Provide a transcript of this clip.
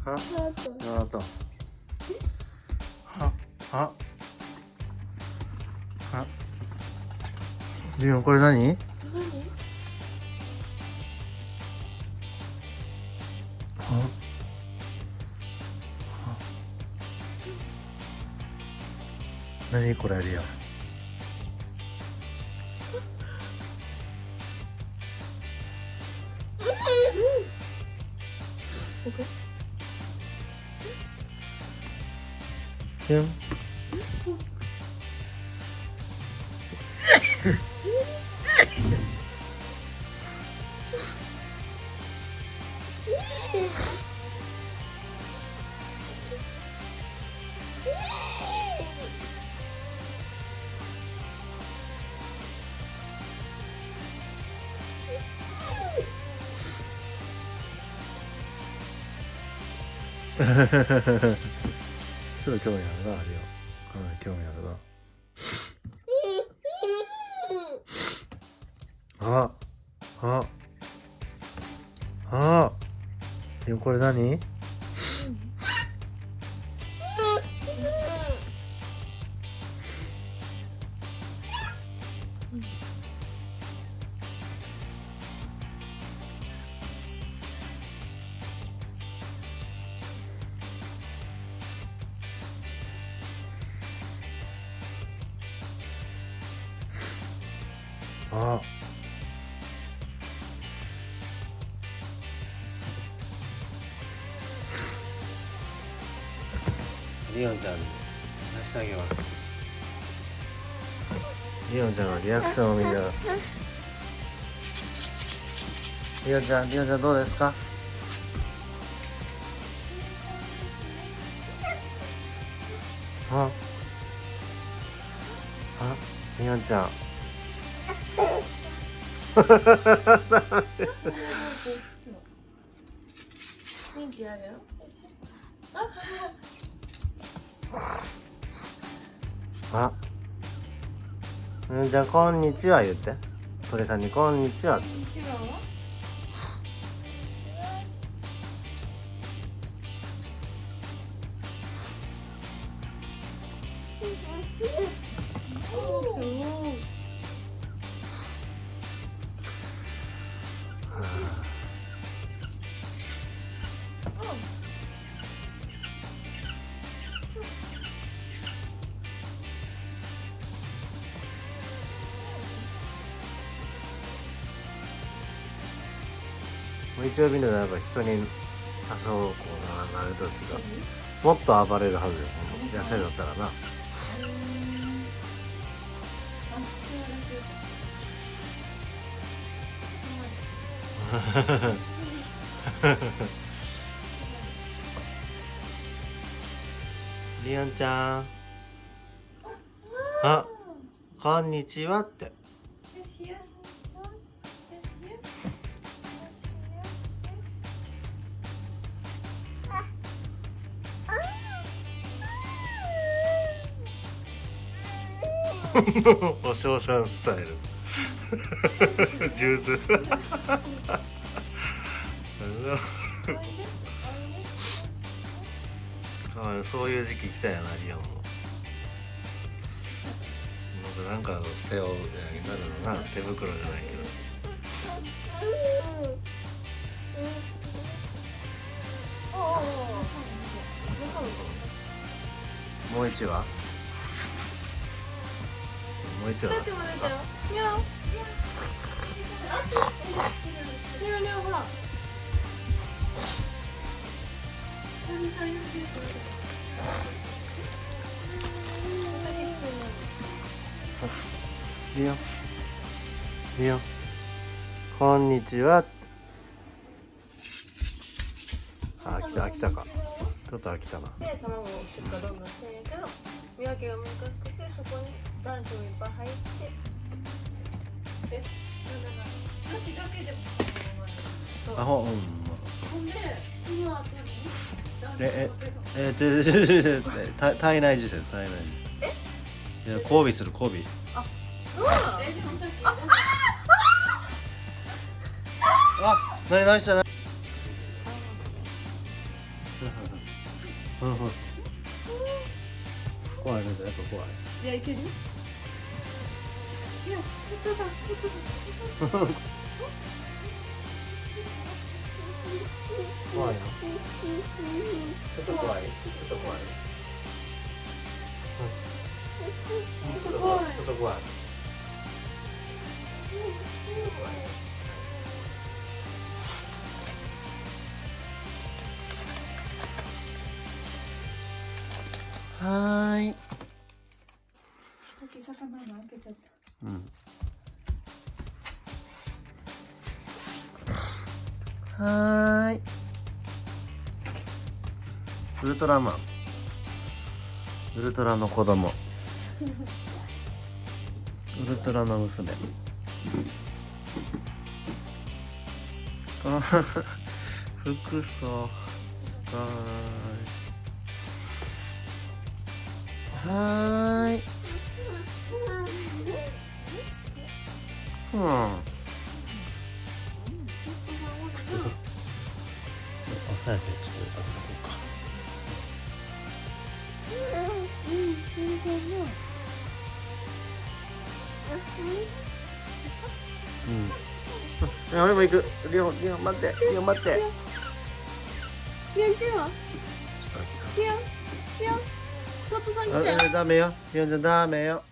とリオンこれ何？何これリオン。キュン。ちょっと興味あるな、リオ。興味あるな。リオこれ何？リオンちゃんに出してあげます。リオンちゃんのリアクションを見ながら。リオンちゃんどうですか？リオンちゃんじゃあこんにちは言って。鳥さんにこんにちはって。日曜日のならば人に朝をこうなるときがもっと暴れるはずよ。野生だったらな。リオンちゃん、こんにちはって。お嬢さんスタイル。上手。そういう時期来たやな、リオンも。なんか背負うじゃなるのな、手袋じゃないけど。もう一羽？もう一羽。ほら。リオン、こんにちは。飽きたか。ちょっと飽きたな。で、卵を出荷どんどんしてんやけど、見分けが難しくて、そこに男子もいっぱい入って。女子だけでもほんで、その後に体内受精。いや、交尾する、交尾。そうなの？何したの？怖いですやっぱ怖い。いや、いける。いや、お父さん、お父さん。怖いの。ちょっと怖い。ちょっと怖い。ちょっと怖い。ちょっと怖い。はーい。さっき魚の開けちゃった。うん。はーい。ウルトラマン。ウルトラの子供。ウルトラの娘。あ服装。はーい。はーい。うん。朝やけちょっと開けとこうか。うん。俺も行く。リオ待って。リオ待って。リオンちゃんはリオン、リオン、トットさん来たよ。ダメよ。リオンちゃんダメよ。